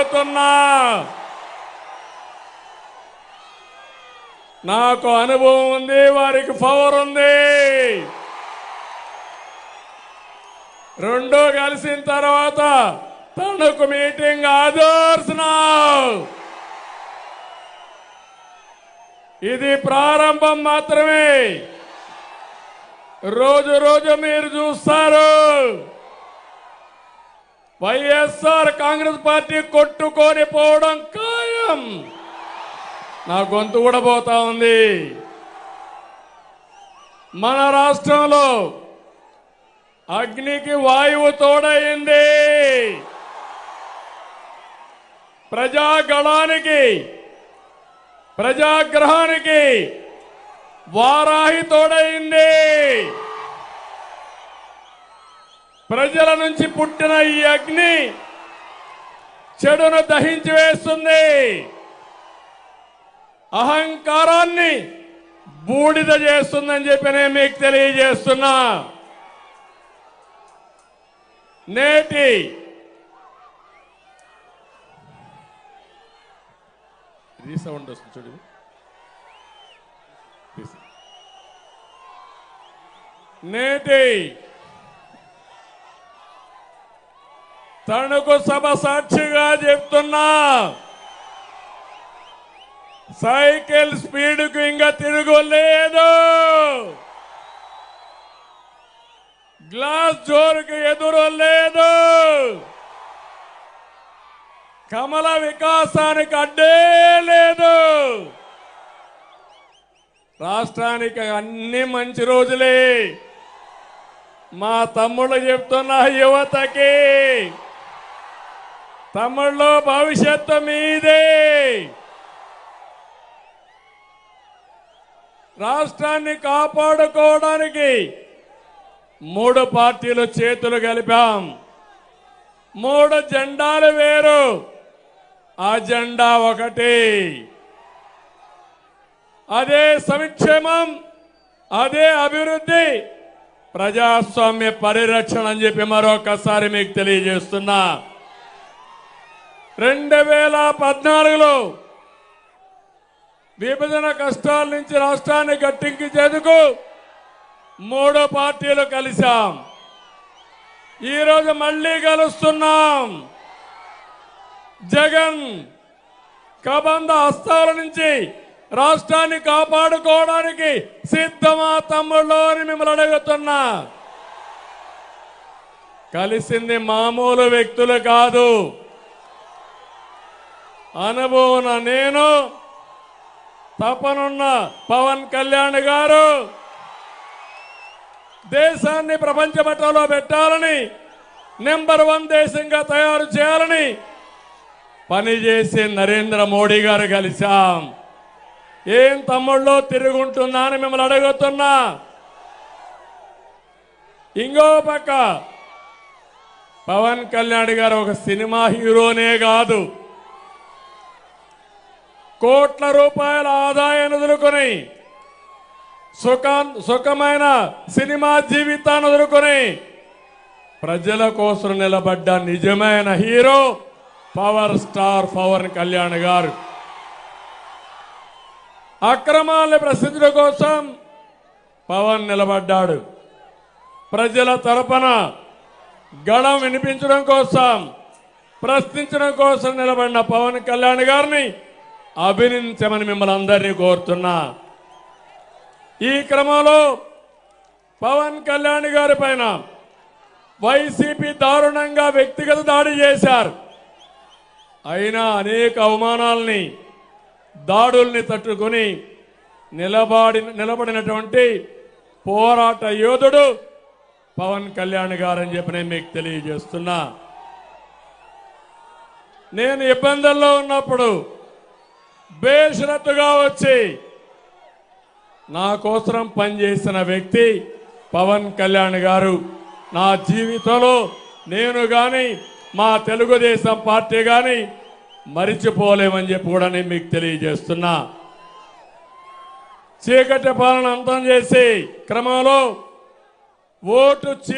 అడుగుతున్నా. నాకు అనుభవం ఉంది, వారికి పవర్ ఉంది. రెండో కలిసిన తర్వాత తణుకు మీటింగ్ ఆదర్శ్ నౌ. ఇది ప్రారంభం మాత్రమే. రోజు రోజు మీరు చూస్తారు వైఎస్ఆర్ కాంగ్రెస్ పార్టీ కొట్టుకొని పోవడం ఖాయం. నా గొంతు కూడా పోతా ఉంది. మన రాష్ట్రంలో అగ్నికి వాయువు తోడైంది. ప్రజాగళానికి ప్రజాగ్రహానికి వారాహి తోడైంది. ప్రజల నుంచి పుట్టిన ఈ అగ్ని చెడును దహించి వేస్తుంది. అహంకారాన్ని బూడిద చేస్తుందని చెప్పి నేను మీకు తెలియజేస్తున్నా. నేటి రీసౌండ్ వస్తుంది చూడు. నేటి తణుకు సభ సాక్షిగా చెప్తున్నా, సైకిల్ స్పీడ్కు ఇంకా తిరుగులేదు. గ్లాస్ జోరుకి ఎదురు లేదు. కమల వికాసానికి అడ్డే లేదు. రాష్ట్రానికి అన్ని మంచి రోజులే. మా తమ్ముళ్ళు చెప్తున్న యువతకి, తమ్ముళ్ళు భవిష్యత్తు మీదే. రాష్ట్రాన్ని కాపాడుకోవడానికి 3 పార్టీలు చేతులు కలిపాం. 3 జెండాలు వేరు, ఆ జెండా ఒకటి. అదే సంక్షేమం, అదే అభివృద్ధి, ప్రజాస్వామ్య పరిరక్షణ అని చెప్పి మరొకసారి మీకు తెలియజేస్తున్నా. 2014లో విభజన కష్టాల నుంచి రాష్ట్రాన్ని గట్టెక్కించేందుకు 3 పార్టీలు కలిశాం. ఈరోజు మళ్ళీ కలుస్తున్నాం. జగన్ కబంధ హస్తాల నుంచి రాష్ట్రాన్ని కాపాడుకోవడానికి సిద్ధమా తమ్ముళ్ళు అని మిమ్మల్ని అడుగుతున్నా. కలిసింది మామూలు వ్యక్తులు కాదు. అనుభవం నేను, తపనున్న పవన్ కళ్యాణ్ గారు, దేశాన్ని ప్రపంచ పటంలో పెట్టాలని, నెంబర్ 1 దేశంగా తయారు చేయాలని పనిచేసే నరేంద్ర మోడీ గారు కలిశాం. ఏం తమ్ముళ్ళు తిరుగుంటుందా అని మిమ్మల్ని అడుగుతున్నా. ఇంకో పక్క పవన్ కళ్యాణ్ గారు ఒక సినిమా హీరోనే కాదు, కోట్ల రూపాయల ఆదాయాన్ని వదులుకొని సుఖమైన సినిమా జీవితాన్ని వదులుకొని ప్రజల కోసం నిలబడ్డ నిజమైన hero power star Pawan Kalyan garu. అక్రమాలను ప్రశ్నించడం కోసం పవన్ నిలబడ్డాడు. ప్రజల తరపున గళం వినిపించడం కోసం, ప్రశ్నించడం కోసం నిలబడిన పవన్ కళ్యాణ్ గారిని అభినందించమని మిమ్మల్ని అందరినీ కోరుతున్నా. ఈ క్రమంలో పవన్ కళ్యాణ్ గారి పైన వైసీపీ దారుణంగా వ్యక్తిగత దాడి చేశారు. అయినా అనేక అవమానాల్ని, దాడుల్ని తట్టుకొని నిలబడినటువంటి పోరాట యోధుడు పవన్ కళ్యాణ్ గారని చెప్పి నేను మీకు తెలియజేస్తున్నా. నేను ఇబ్బందుల్లో ఉన్నప్పుడు బేషరతుగా వచ్చి నా కోసం పనిచేసిన వ్యక్తి పవన్ కళ్యాణ్ గారు. నా జీవితంలో నేను కానీ మా తెలుగుదేశం పార్టీ కానీ మరిచిపోలేమని చెప్పి కూడా నేను మీకు తెలియజేస్తున్నా. చీకటి పాలన అంతం చేసి క్రమంలో ఓటు